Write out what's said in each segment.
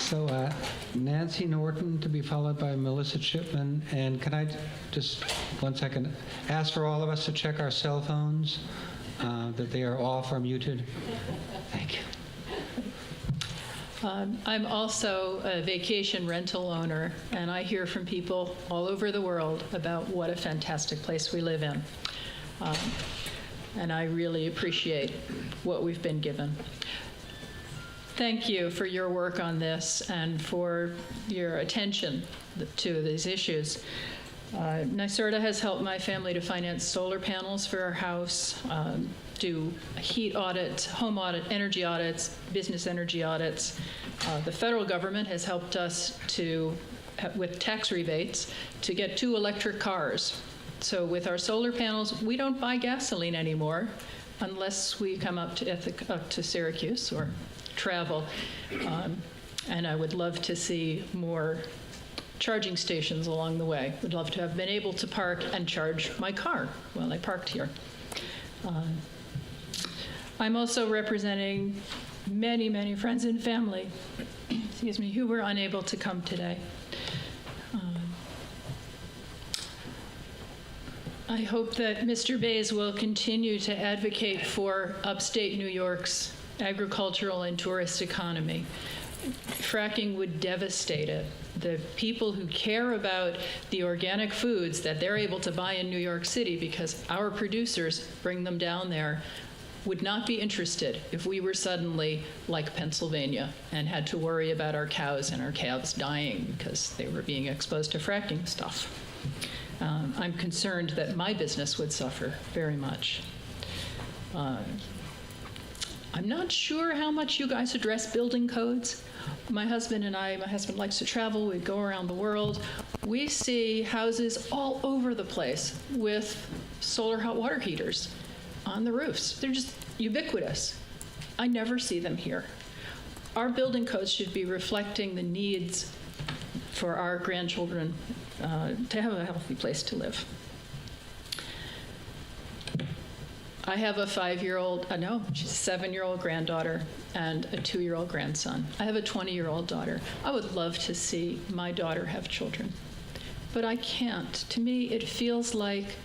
So Nancy Norton to be followed by Melissa Chipman. And can I just, 1 second, ask for all of us to check our cell phones, that they are off or muted? Thank you. I'm also a vacation rental owner, and I hear from people all over the world about what a fantastic place we live in. And I really appreciate what we've been given. Thank you for your work on this and for your attention to these issues. NYSERDA has helped my family to finance solar panels for our house, do heat audits, home audit, energy audits, business energy audits. The federal government has helped us with tax rebates to get 2 electric cars. So with our solar panels, we don't buy gasoline anymore unless we come up to Syracuse or travel. And I would love to see more charging stations along the way. Would love to have been able to park and charge my car while I parked here. I'm also representing many, many friends and family, excuse me, who were unable to come today. I hope that Mr. Bays will continue to advocate for upstate New York's agricultural and tourist economy. Fracking would devastate it. The people who care about the organic foods that they're able to buy in New York City because our producers bring them down there would not be interested if we were suddenly like Pennsylvania and had to worry about our cows and our calves dying because they were being exposed to fracking stuff. I'm concerned that my business would suffer very much. I'm not sure how much you guys address building codes. My husband likes to travel, we go around the world. We see houses all over the place with solar hot water heaters on the roofs. They're just ubiquitous. I never see them here. Our building codes should be reflecting the needs for our grandchildren to have a healthy place to live. I have a 5-year-old, she's a 7-year-old granddaughter and a 2-year-old grandson. I have a 20-year-old daughter. I would love to see my daughter have children, but I can't. To me, it feels like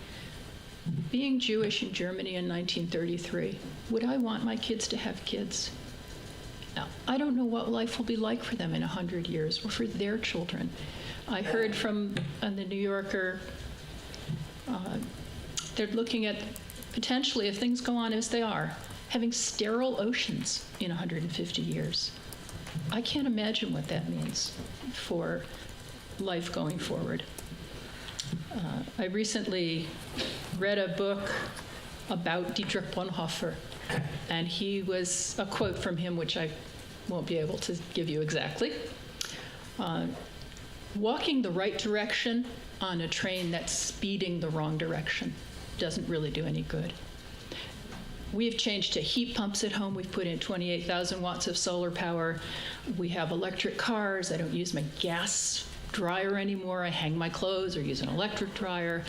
being Jewish in Germany in 1933. Would I want my kids to have kids? Now, I don't know what life will be like for them in 100 years or for their children. I heard from the New Yorker, they're looking at potentially, if things go on as they are, having sterile oceans in 150 years. I can't imagine what that means for life going forward. I recently read a book about Dietrich Bonhoeffer, and he was a quote from him, which I won't be able to give you exactly. Walking the right direction on a train that's speeding the wrong direction doesn't really do any good. We've changed to heat pumps at home. We've put in 28,000 watts of solar power. We have electric cars. I don't use my gas dryer anymore. I hang my clothes or use an electric dryer.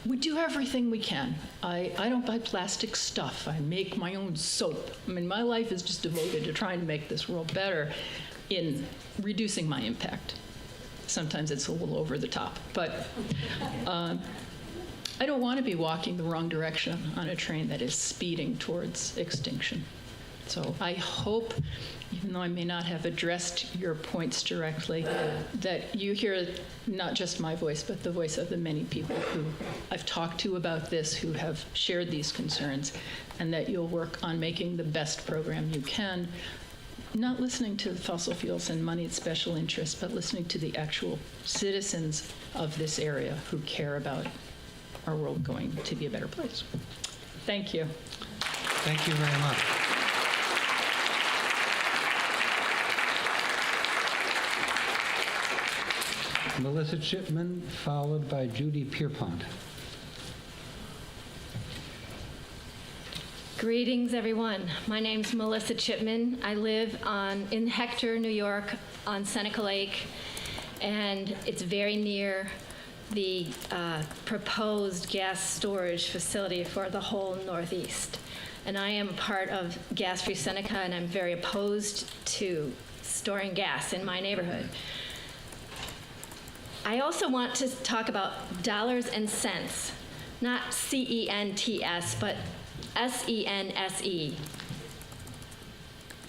We do everything we can. I don't buy plastic stuff. I make my own soap. I mean, my life is just devoted to trying to make this world better in reducing my impact. Sometimes it's a little over the top, but I don't want to be walking the wrong direction on a train that is speeding towards extinction. So I hope, even though I may not have addressed your points directly, that you hear not just my voice, but the voice of the many people who I've talked to about this, who have shared these concerns, and that you'll work on making the best program you can, not listening to the fossil fuels and moneyed special interests, but listening to the actual citizens of this area who care about our world going to be a better place. Thank you. Thank you very much. Melissa Chipman, followed by Judy Pierpont. Greetings, everyone. My name's Melissa Chipman. I live in Hector, New York, on Seneca Lake, and it's very near the proposed gas storage facility for the whole Northeast. And I am part of Gas Free Seneca, and I'm very opposed to storing gas in my neighborhood. I also want to talk about dollars and cents, not CENTS, but SENSE.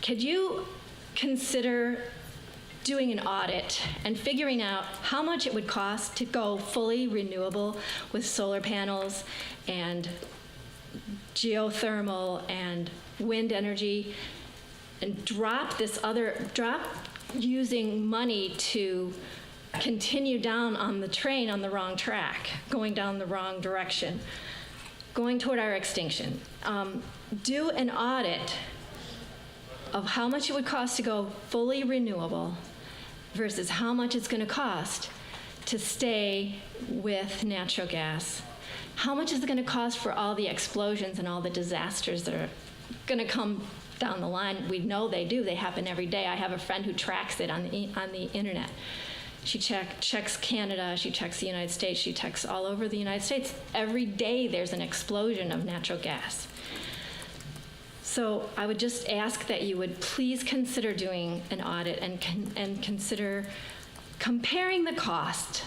Could you consider doing an audit and figuring out how much it would cost to go fully renewable with solar panels and geothermal and wind energy, and drop using money to continue down on the train on the wrong track, going down the wrong direction, going toward our extinction. Do an audit of how much it would cost to go fully renewable versus how much it's going to cost to stay with natural gas. How much is it going to cost for all the explosions and all the disasters that are going to come down the line? We know they do. They happen every day. I have a friend who tracks it on the internet. She checks Canada, she checks the United States, she checks all over the United States. Every day there's an explosion of natural gas. So I would just ask that you would please consider doing an audit and consider comparing the cost.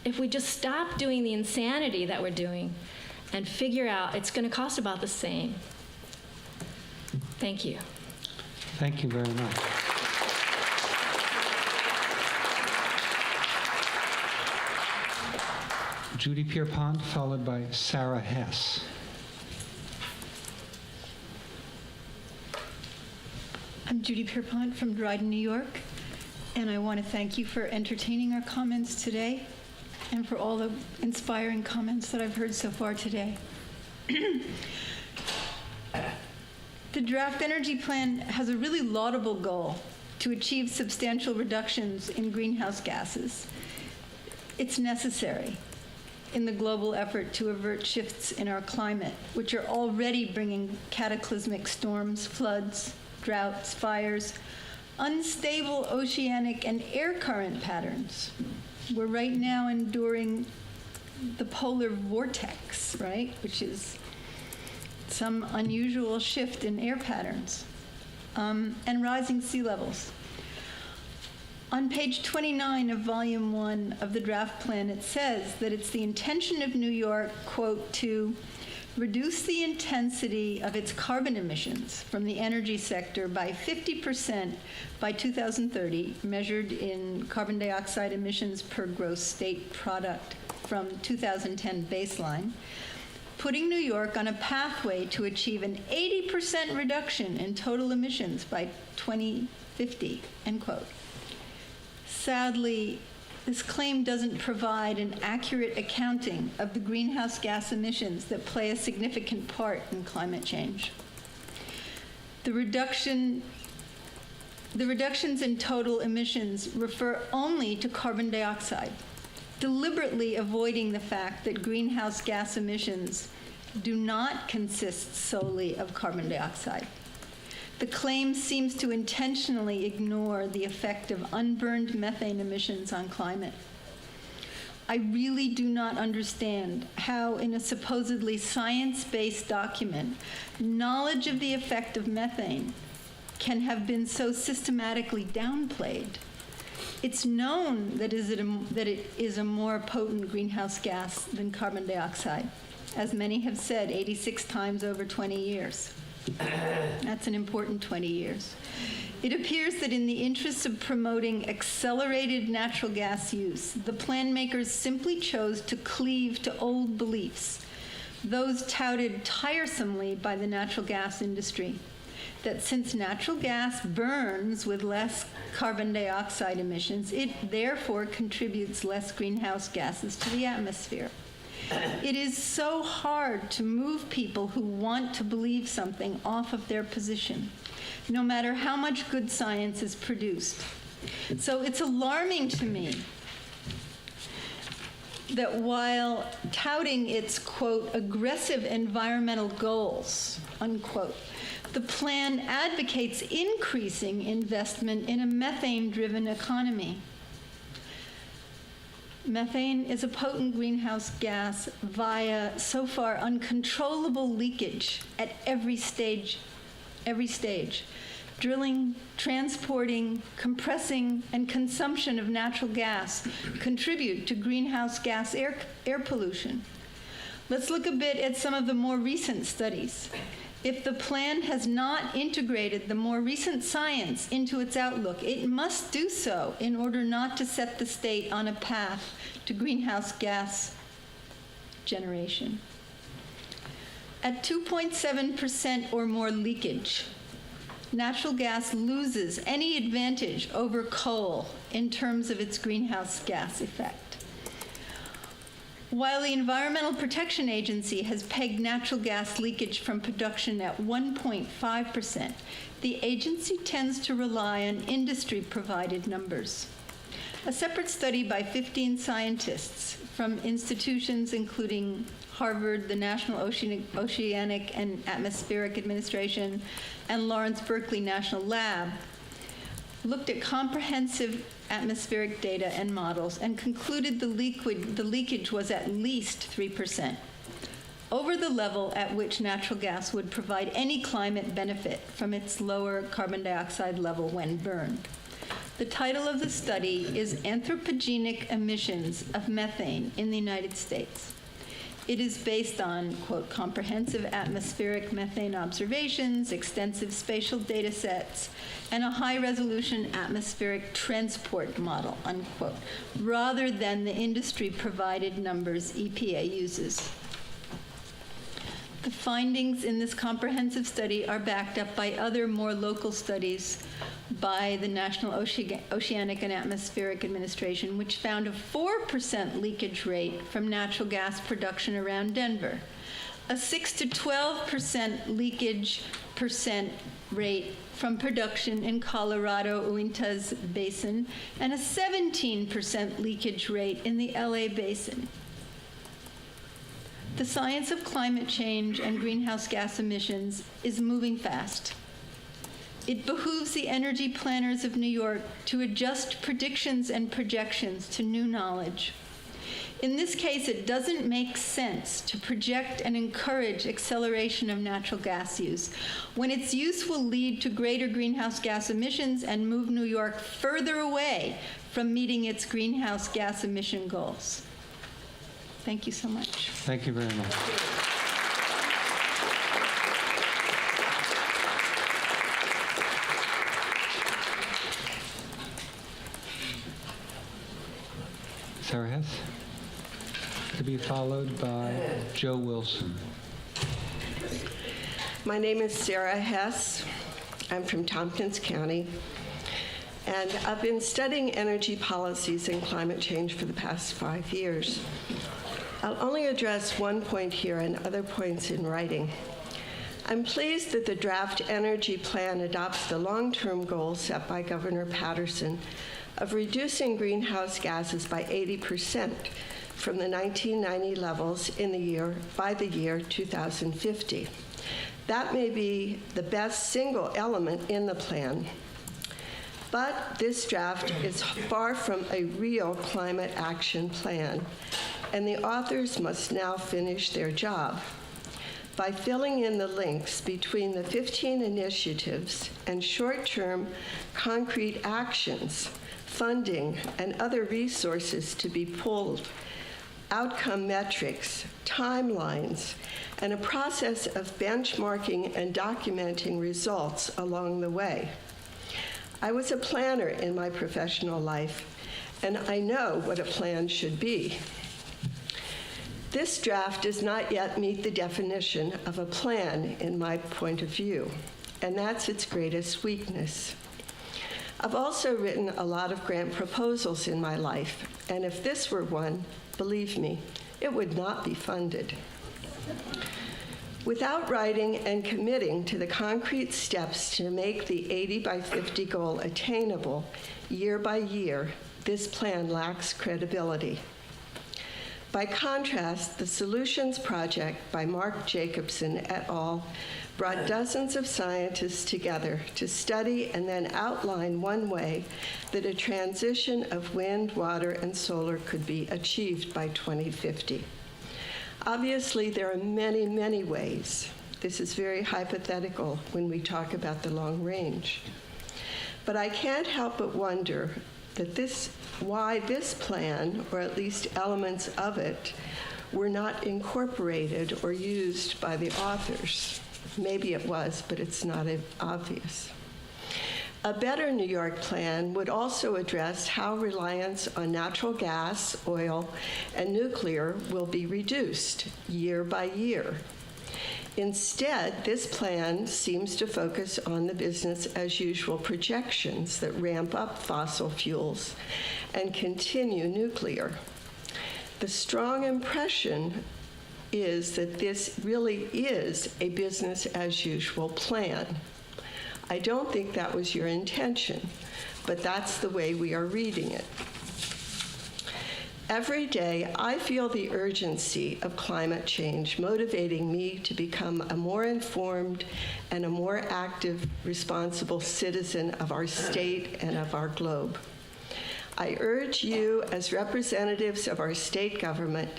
If we just stop doing the insanity that we're doing and figure out it's going to cost about the same. Thank you. Thank you very much. Judy Pierpont, followed by Sarah Hess. I'm Judy Pierpont from Dryden, New York, and I want to thank you for entertaining our comments today and for all the inspiring comments that I've heard so far today. The draft energy plan has a really laudable goal to achieve substantial reductions in greenhouse gases. It's necessary in the global effort to avert shifts in our climate, which are already bringing cataclysmic storms, floods, droughts, fires, unstable oceanic and air current patterns. We're right now enduring the polar vortex, right, which is some unusual shift in air patterns, and rising sea levels. On page 29 of Volume 1 of the draft plan, it says that it's the intention of New York, quote, to reduce the intensity of its carbon emissions from the energy sector by 50% by 2030, measured in carbon dioxide emissions per gross state product from 2010 baseline, putting New York on a pathway to achieve an 80% reduction in total emissions by 2050, end quote. Sadly, this claim doesn't provide an accurate accounting of the greenhouse gas emissions that play a significant part in climate change. The reductions in total emissions refer only to carbon dioxide, deliberately avoiding the fact that greenhouse gas emissions do not consist solely of carbon dioxide. The claim seems to intentionally ignore the effect of unburned methane emissions on climate. I really do not understand how, in a supposedly science-based document, knowledge of the effect of methane can have been so systematically downplayed. It's known that it is a more potent greenhouse gas than carbon dioxide, as many have said, 86 times over 20 years. That's an important 20 years. It appears that in the interest of promoting accelerated natural gas use, the plan makers simply chose to cleave to old beliefs, those touted tiresomely by the natural gas industry, that since natural gas burns with less carbon dioxide emissions, it therefore contributes less greenhouse gases to the atmosphere. It is so hard to move people who want to believe something off of their position, no matter how much good science is produced. So it's alarming to me that while touting its, quote, aggressive environmental goals, unquote, the plan advocates increasing investment in a methane-driven economy. Methane is a potent greenhouse gas via, so far, uncontrollable leakage at every stage, drilling, transporting, compressing, and consumption of natural gas contribute to greenhouse gas air pollution. Let's look a bit at some of the more recent studies. If the plan has not integrated the more recent science into its outlook, it must do so in order not to set the state on a path to greenhouse gas generation. At 2.7% or more leakage, natural gas loses any advantage over coal in terms of its greenhouse gas effect. While the Environmental Protection Agency has pegged natural gas leakage from production at 1.5%, the agency tends to rely on industry-provided numbers. A separate study by 15 scientists from institutions including Harvard, the National Oceanic and Atmospheric Administration, and Lawrence Berkeley National Lab looked at comprehensive atmospheric data and models and concluded the leakage was at least 3%, over the level at which natural gas would provide any climate benefit from its lower carbon dioxide level when burned. The title of the study is Anthropogenic Emissions of Methane in the United States. It is based on, quote, comprehensive atmospheric methane observations, extensive spatial data sets, and a high-resolution atmospheric transport model, unquote, rather than the industry-provided numbers EPA uses. The findings in this comprehensive study are backed up by other more local studies by the National Oceanic and Atmospheric Administration, which found a 4% leakage rate from natural gas production around Denver, a 6 to 12% leakage rate from production in Colorado Uintas Basin, and a 17% leakage rate in the LA Basin. The science of climate change and greenhouse gas emissions is moving fast. It behooves the energy planners of New York to adjust predictions and projections to new knowledge. In this case, it doesn't make sense to project and encourage acceleration of natural gas use when its use will lead to greater greenhouse gas emissions and move New York further away from meeting its greenhouse gas emission goals. Thank you so much. Thank you very much. Sarah Hess, to be followed by Joe Wilson. My name is Sarah Hess. I'm from Tompkins County, and I've been studying energy policies and climate change for the past 5 years. I'll only address one point here and other points in writing. I'm pleased that the draft energy plan adopts the long-term goal set by Governor Patterson of reducing greenhouse gases by 80% from the 1990 levels by the year 2050. That may be the best single element in the plan, but this draft is far from a real climate action plan, and the authors must now finish their job by filling in the links between the 15 initiatives and short-term concrete actions, funding, and other resources to be pulled, outcome metrics, timelines, and a process of benchmarking and documenting results along the way. I was a planner in my professional life, and I know what a plan should be. This draft does not yet meet the definition of a plan in my point of view, and that's its greatest weakness. I've also written a lot of grant proposals in my life, and if this were one, believe me, it would not be funded. Without writing and committing to the concrete steps to make the 80 by 50 goal attainable year by year, this plan lacks credibility. By contrast, the Solutions Project by Mark Jacobson et al. Brought dozens of scientists together to study and then outline one way that a transition of wind, water, and solar could be achieved by 2050. Obviously, there are many, many ways. This is very hypothetical when we talk about the long range. But I can't help but wonder that why this plan, or at least elements of it, were not incorporated or used by the authors. Maybe it was, but it's not obvious. A better New York plan would also address how reliance on natural gas, oil, and nuclear will be reduced year by year. Instead, this plan seems to focus on the business-as-usual projections that ramp up fossil fuels and continue nuclear. The strong impression is that this really is a business-as-usual plan. I don't think that was your intention, but that's the way we are reading it. Every day, I feel the urgency of climate change motivating me to become a more informed and a more active, responsible citizen of our state and of our globe. I urge you, as representatives of our state government,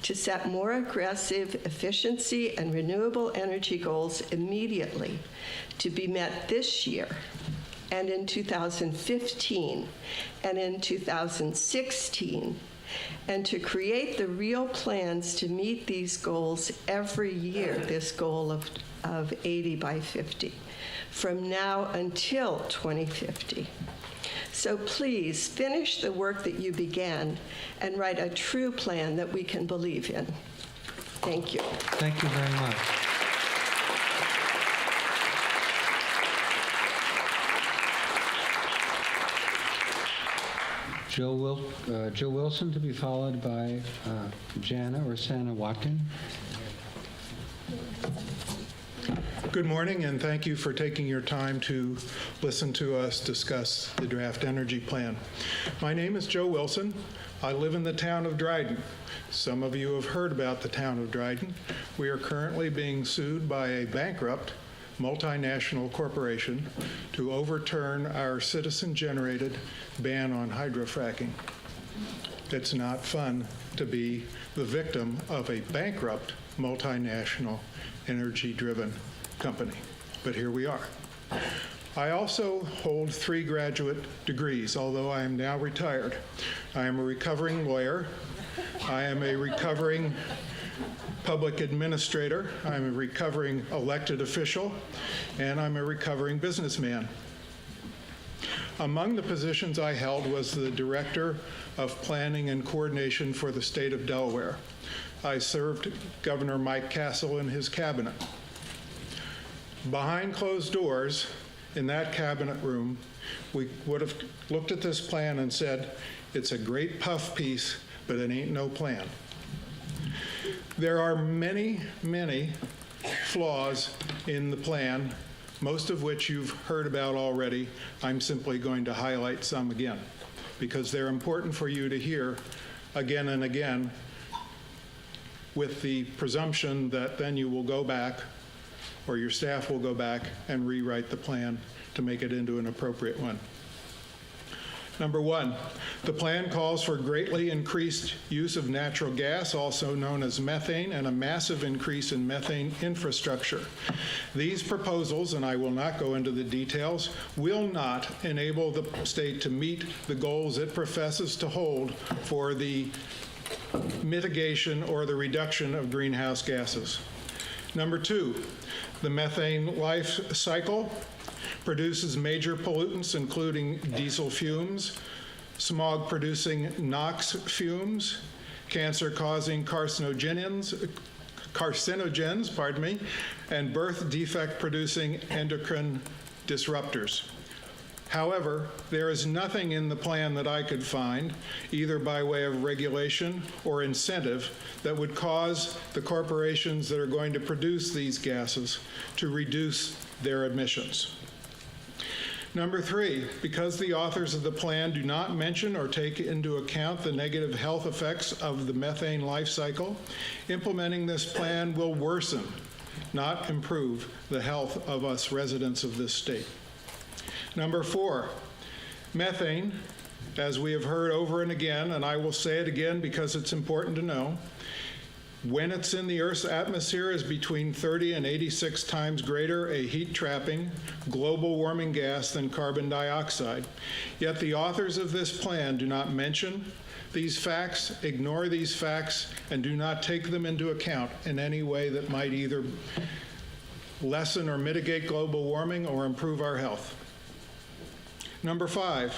to set more aggressive efficiency and renewable energy goals immediately to be met this year and in 2015 and in 2016, and to create the real plans to meet these goals every year, this goal of 80 by 50, from now until 2050. So please finish the work that you began and write a true plan that we can believe in. Thank you. Thank you very much. Joe Wilson, to be followed by Jana or Sana Watkins. Good morning, and thank you for taking your time to listen to us discuss the draft energy plan. My name is Joe Wilson. I live in the town of Dryden. Some of you have heard about the town of Dryden. We are currently being sued by a bankrupt multinational corporation to overturn our citizen-generated ban on hydrofracking. It's not fun to be the victim of a bankrupt multinational energy-driven company, but here we are. I also hold 3 graduate degrees, although I am now retired. I am a recovering lawyer. I am a recovering public administrator. I'm a recovering elected official, and I'm a recovering businessman. Among the positions I held was the Director of Planning and Coordination for the state of Delaware. I served Governor Mike Castle in his cabinet. Behind closed doors in that cabinet room, we would have looked at this plan and said, it's a great puff piece, but it ain't no plan. There are many, many flaws in the plan, most of which you've heard about already. I'm simply going to highlight some again, because they're important for you to hear again and again, with the presumption that then you will go back, or your staff will go back and rewrite the plan to make it into an appropriate one. Number 1, the plan calls for greatly increased use of natural gas, also known as methane, and a massive increase in methane infrastructure. These proposals, and I will not go into the details, will not enable the state to meet the goals it professes to hold for the mitigation or the reduction of greenhouse gases. Number 2, the methane life cycle produces major pollutants, including diesel fumes, smog-producing NOx fumes, cancer-causing carcinogens, and birth defect-producing endocrine disruptors. However, there is nothing in the plan that I could find, either by way of regulation or incentive, that would cause the corporations that are going to produce these gases to reduce their emissions. Number 3, because the authors of the plan do not mention or take into account the negative health effects of the methane life cycle, implementing this plan will worsen, not improve, the health of us residents of this state. Number 4, methane, as we have heard over and again, and I will say it again because it's important to know, when it's in the Earth's atmosphere, is between 30 and 86 times greater a heat-trapping, global warming gas than carbon dioxide. Yet the authors of this plan do not mention these facts, ignore these facts, and do not take them into account in any way that might either lessen or mitigate global warming or improve our health. Number 5,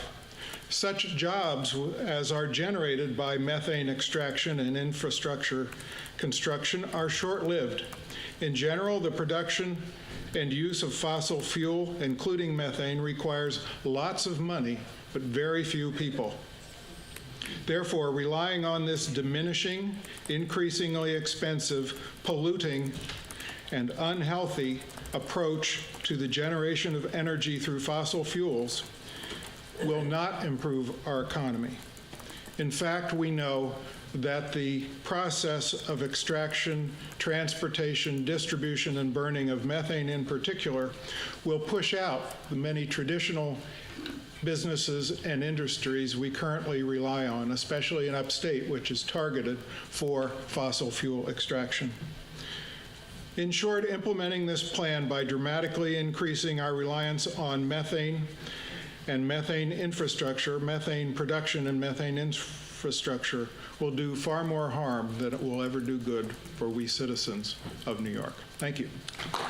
such jobs as are generated by methane extraction and infrastructure construction are short-lived. In general, the production and use of fossil fuel, including methane, requires lots of money, but very few people. Therefore, relying on this diminishing, increasingly expensive, polluting, and unhealthy approach to the generation of energy through fossil fuels will not improve our economy. In fact, we know that the process of extraction, transportation, distribution, and burning of methane in particular will push out the many traditional businesses and industries we currently rely on, especially in upstate, which is targeted for fossil fuel extraction. In short, implementing this plan by dramatically increasing our reliance on methane and methane infrastructure, methane production and methane infrastructure will do far more harm than it will ever do good for we citizens of New York. Thank you.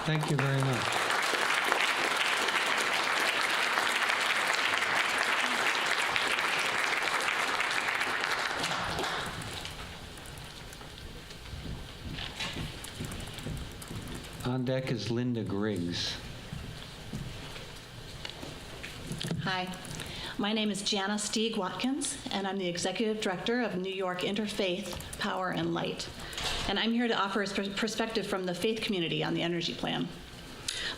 Thank you very much. On deck is Linda Griggs. Hi, my name is Janice Teague Watkins, and I'm the Executive Director of New York Interfaith Power and Light. And I'm here to offer a perspective from the faith community on the energy plan.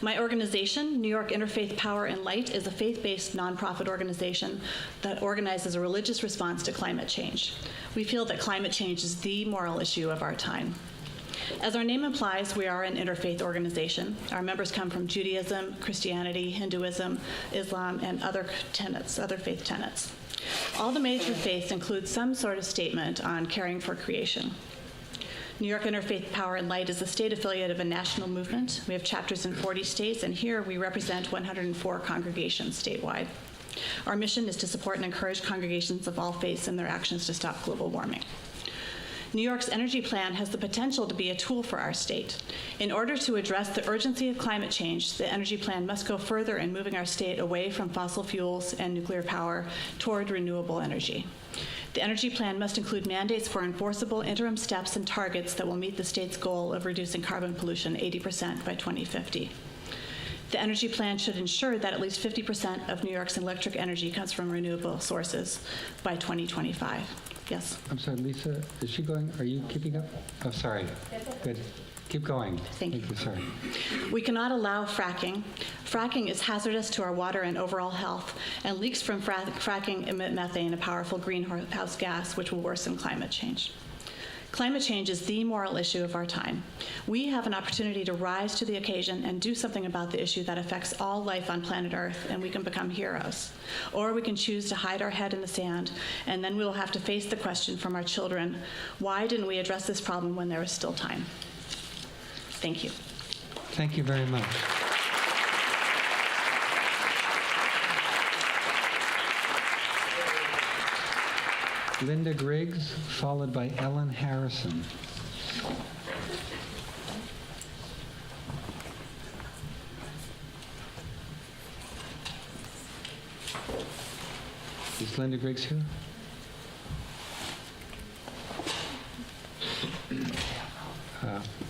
My organization, New York Interfaith Power and Light, is a faith-based nonprofit organization that organizes a religious response to climate change. We feel that climate change is the moral issue of our time. As our name implies, we are an interfaith organization. Our members come from Judaism, Christianity, Hinduism, Islam, and other faith tenets. All the major faiths include some sort of statement on caring for creation. New York Interfaith Power and Light is a state affiliate of a national movement. We have chapters in 40 states, and here we represent 104 congregations statewide. Our mission is to support and encourage congregations of all faiths in their actions to stop global warming. New York's energy plan has the potential to be a tool for our state. In order to address the urgency of climate change, the energy plan must go further in moving our state away from fossil fuels and nuclear power toward renewable energy. The energy plan must include mandates for enforceable interim steps and targets that will meet the state's goal of reducing carbon pollution 80% by 2050. The energy plan should ensure that at least 50% of New York's electric energy comes from renewable sources by 2025. Yes. I'm sorry, Lisa, is she going? Are you keeping up? Oh, sorry. Good. Keep going. Thank you. Sorry. We cannot allow fracking. Fracking is hazardous to our water and overall health, and leaks from fracking emit methane, a powerful greenhouse gas, which will worsen climate change. Climate change is the moral issue of our time. We have an opportunity to rise to the occasion and do something about the issue that affects all life on planet Earth, and we can become heroes. Or we can choose to hide our head in the sand, and then we will have to face the question from our children, why didn't we address this problem when there was still time? Thank you. Thank you very much. Linda Griggs, followed by Ellen Harrison. Is Linda Griggs here?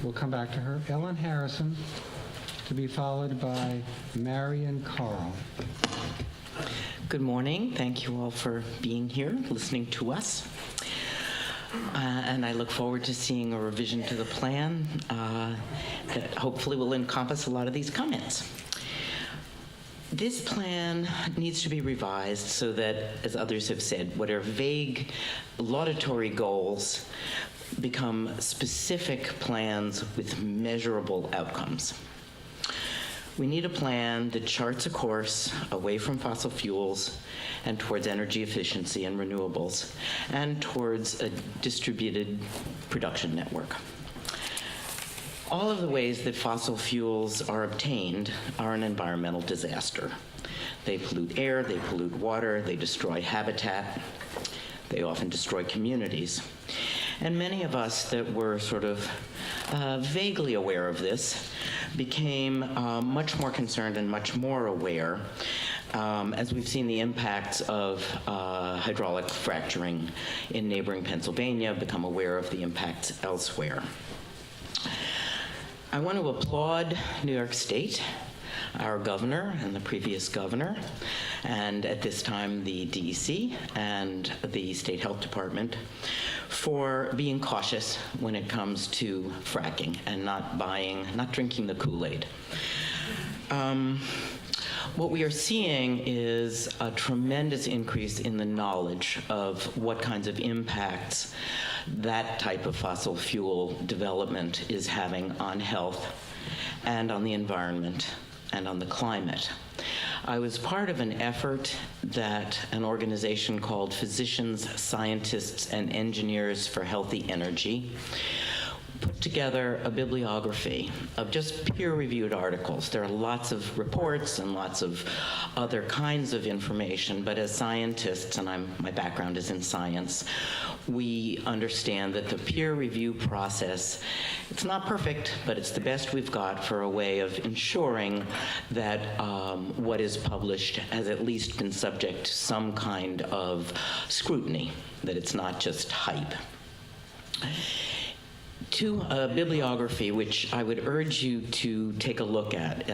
We'll come back to her. Ellen Harrison, to be followed by Marion Carl. Good morning. Thank you all for being here, listening to us. And I look forward to seeing a revision to the plan that hopefully will encompass a lot of these comments. This plan needs to be revised so that, as others have said, what are vague, laudatory goals become specific plans with measurable outcomes. We need a plan that charts a course away from fossil fuels and towards energy efficiency and renewables, and towards a distributed production network. All of the ways that fossil fuels are obtained are an environmental disaster. They pollute air, they pollute water, they destroy habitat, they often destroy communities. And many of us that were sort of vaguely aware of this became much more concerned and much more aware as we've seen the impacts of hydraulic fracturing in neighboring Pennsylvania, become aware of the impacts elsewhere. I want to applaud New York State, our governor and the previous governor, and at this time the DEC and the State Health Department for being cautious when it comes to fracking and not drinking the Kool-Aid. What we are seeing is a tremendous increase in the knowledge of what kinds of impacts that type of fossil fuel development is having on health and on the environment and on the climate. I was part of an effort that an organization called Physicians, Scientists, and Engineers for Healthy Energy put together a bibliography of just peer-reviewed articles. There are lots of reports and lots of other kinds of information, but as scientists, and my background is in science, we understand that the peer review process, it's not perfect, but it's the best we've got for a way of ensuring that what is published has at least been subject to some kind of scrutiny, that it's not just hype. To a bibliography, which I would urge you to take a look at.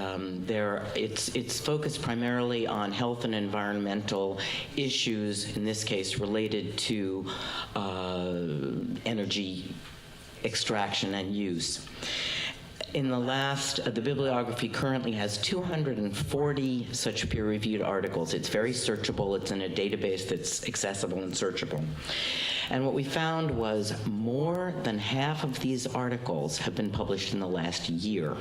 It's focused primarily on health and environmental issues, in this case related to energy extraction and use. The bibliography currently has 240 such peer-reviewed articles. It's very searchable. It's in a database that's accessible and searchable. And what we found was more than half of these articles have been published in the last year.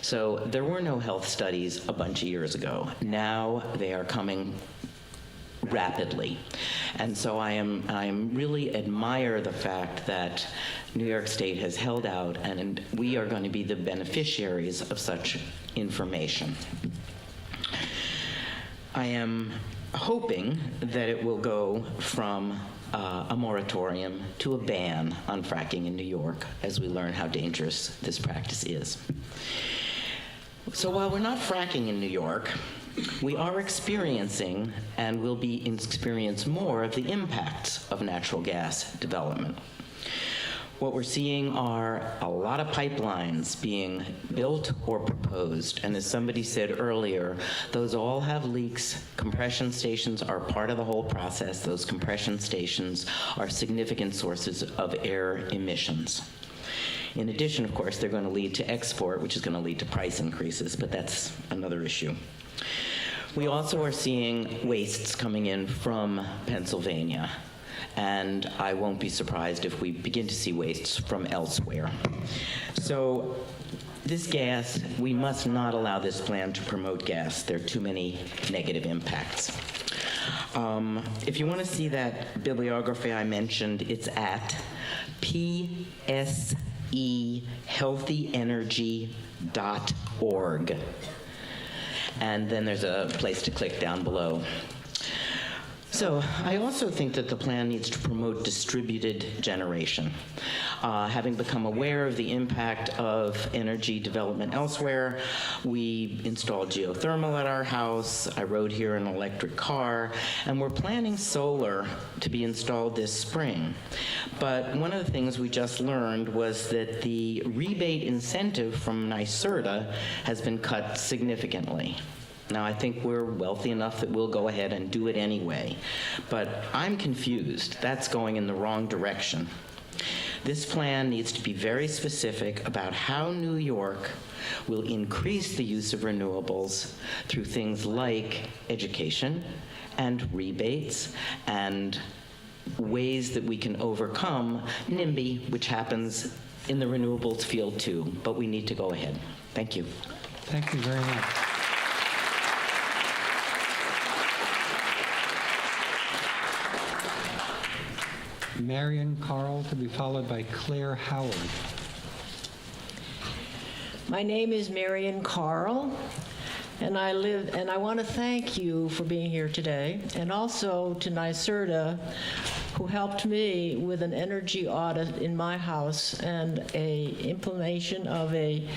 So there were no health studies a bunch of years ago. Now they are coming rapidly. And so I really admire the fact that New York State has held out, and we are going to be the beneficiaries of such information. I am hoping that it will go from a moratorium to a ban on fracking in New York as we learn how dangerous this practice is. So while we're not fracking in New York, we are experiencing and will be experience more of the impacts of natural gas development. What we're seeing are a lot of pipelines being built or proposed, and as somebody said earlier, those all have leaks. Compression stations are part of the whole process. Those compression stations are significant sources of air emissions. In addition, of course, they're going to lead to export, which is going to lead to price increases, but that's another issue. We also are seeing wastes coming in from Pennsylvania, and I won't be surprised if we begin to see wastes from elsewhere. So this gas, we must not allow this plan to promote gas. There are too many negative impacts. If you want to see that bibliography I mentioned, it's at psehealthyenergy.org. And then there's a place to click down below. So I also think that the plan needs to promote distributed generation. Having become aware of the impact of energy development elsewhere, we installed geothermal at our house. I rode here in an electric car, and we're planning solar to be installed this spring. But one of the things we just learned was that the rebate incentive from NYSERDA has been cut significantly. Now, I think we're wealthy enough that we'll go ahead and do it anyway. But I'm confused. That's going in the wrong direction. This plan needs to be very specific about how New York will increase the use of renewables through things like education and rebates and ways that we can overcome NIMBY, which happens in the renewables field too, but we need to go ahead. Thank you. Thank you very much. Marion Carl, to be followed by Claire Howard. My name is Marion Carl, and I want to thank you for being here today, and also to NYSERDA, who helped me with an energy audit in my house and a implementation of a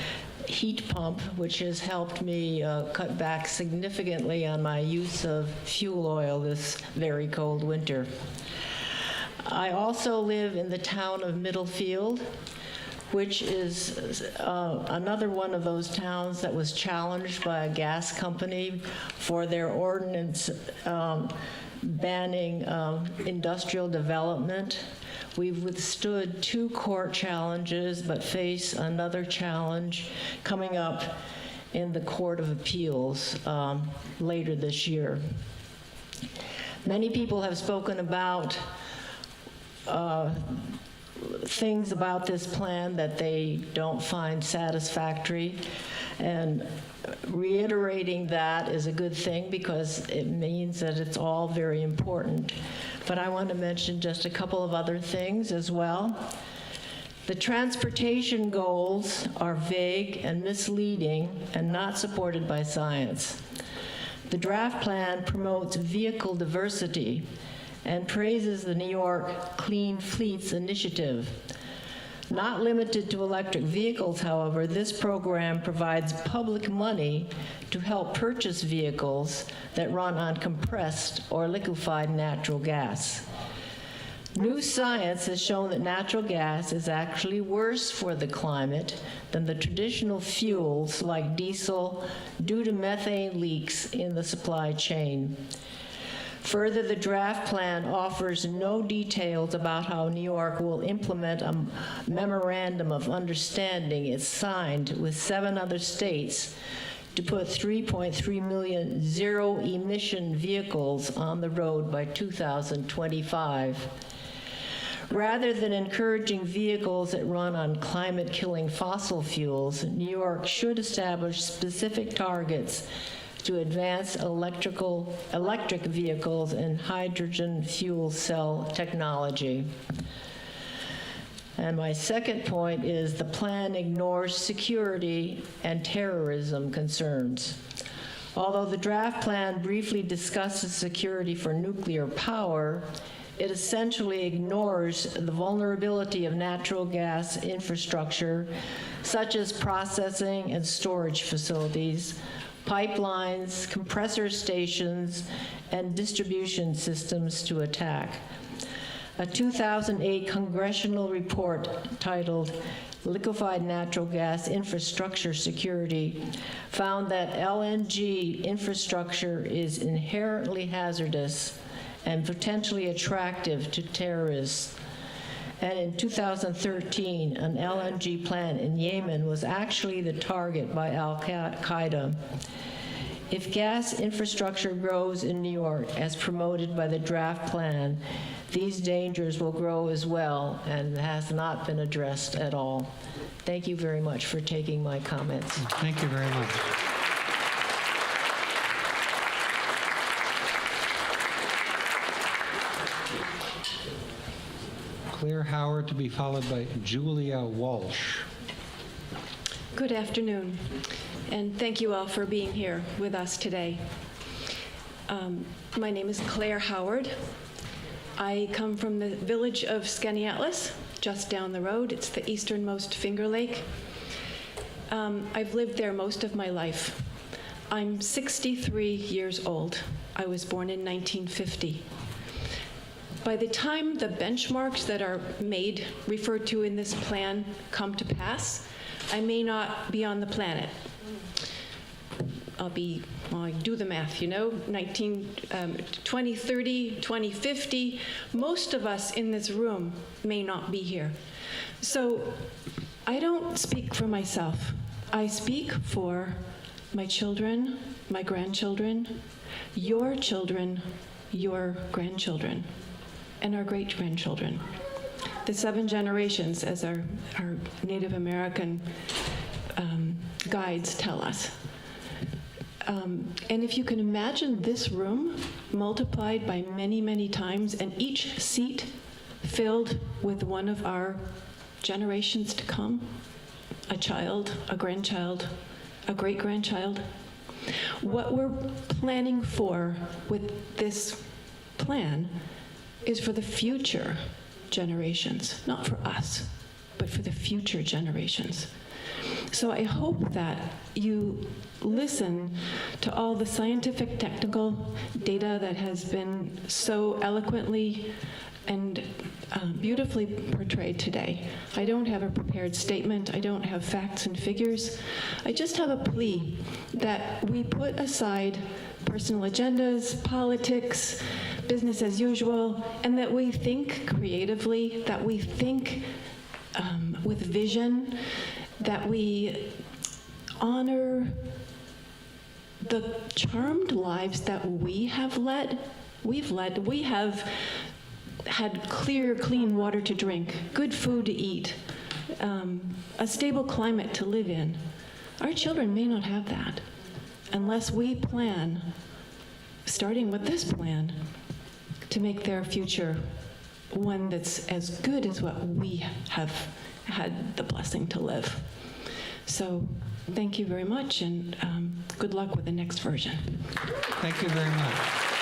heat pump, which has helped me cut back significantly on my use of fuel oil this very cold winter. I also live in the town of Middlefield, which is another one of those towns that was challenged by a gas company for their ordinance banning industrial development. We've withstood 2 court challenges, but face another challenge coming up in the Court of Appeals later this year. Many people have spoken about things about this plan that they don't find satisfactory, and reiterating that is a good thing because it means that it's all very important. But I want to mention just a couple of other things as well. The transportation goals are vague and misleading and not supported by science. The draft plan promotes vehicle diversity and praises the New York Clean Fleets Initiative. Not limited to electric vehicles, however, this program provides public money to help purchase vehicles that run on compressed or liquefied natural gas. New science has shown that natural gas is actually worse for the climate than the traditional fuels like diesel due to methane leaks in the supply chain. Further, the draft plan offers no details about how New York will implement a memorandum of understanding it's signed with 7 other states to put 3.3 million zero-emission vehicles on the road by 2025. Rather than encouraging vehicles that run on climate-killing fossil fuels, New York should establish specific targets to advance electric vehicles and hydrogen fuel cell technology. And my second point is the plan ignores security and terrorism concerns. Although the draft plan briefly discusses security for nuclear power, it essentially ignores the vulnerability of natural gas infrastructure, such as processing and storage facilities, pipelines, compressor stations, and distribution systems to attack. A 2008 congressional report titled Liquefied Natural Gas Infrastructure Security found that LNG infrastructure is inherently hazardous and potentially attractive to terrorists. And in 2013, an LNG plant in Yemen was actually the target by Al-Qaeda. If gas infrastructure grows in New York as promoted by the draft plan, these dangers will grow as well and has not been addressed at all. Thank you very much for taking my comments. Thank you very much. Claire Howard, to be followed by Julia Walsh. Good afternoon, and thank you all for being here with us today. My name is Claire Howard. I come from the village of Skaneateles, just down the road. It's the easternmost Finger Lake. I've lived there most of my life. I'm 63 years old. I was born in 1950. By the time the benchmarks that are referred to in this plan come to pass, I may not be on the planet. I do the math, 2030, 2050, most of us in this room may not be here. So I don't speak for myself. I speak for my children, my grandchildren, your grandchildren, and our great-grandchildren. The 7 generations, as our Native American guides tell us. And if you can imagine this room multiplied by many, many times, and each seat filled with one of our generations to come, a child, a grandchild, a great-grandchild, what we're planning for with this plan is for the future generations, not for us, but for the future generations. So I hope that you listen to all the scientific, technical data that has been so eloquently and beautifully portrayed today. I don't have a prepared statement. I don't have facts and figures. I just have a plea that we put aside personal agendas, politics, business as usual, and that we think creatively, that we think with vision, that we honor the charmed lives that we have led. We have had clear, clean water to drink, good food to eat, a stable climate to live in. Our children may not have that unless we plan, starting with this plan, to make their future one that's as good as what we have had the blessing to live. So thank you very much, and good luck with the next version. Thank you very much.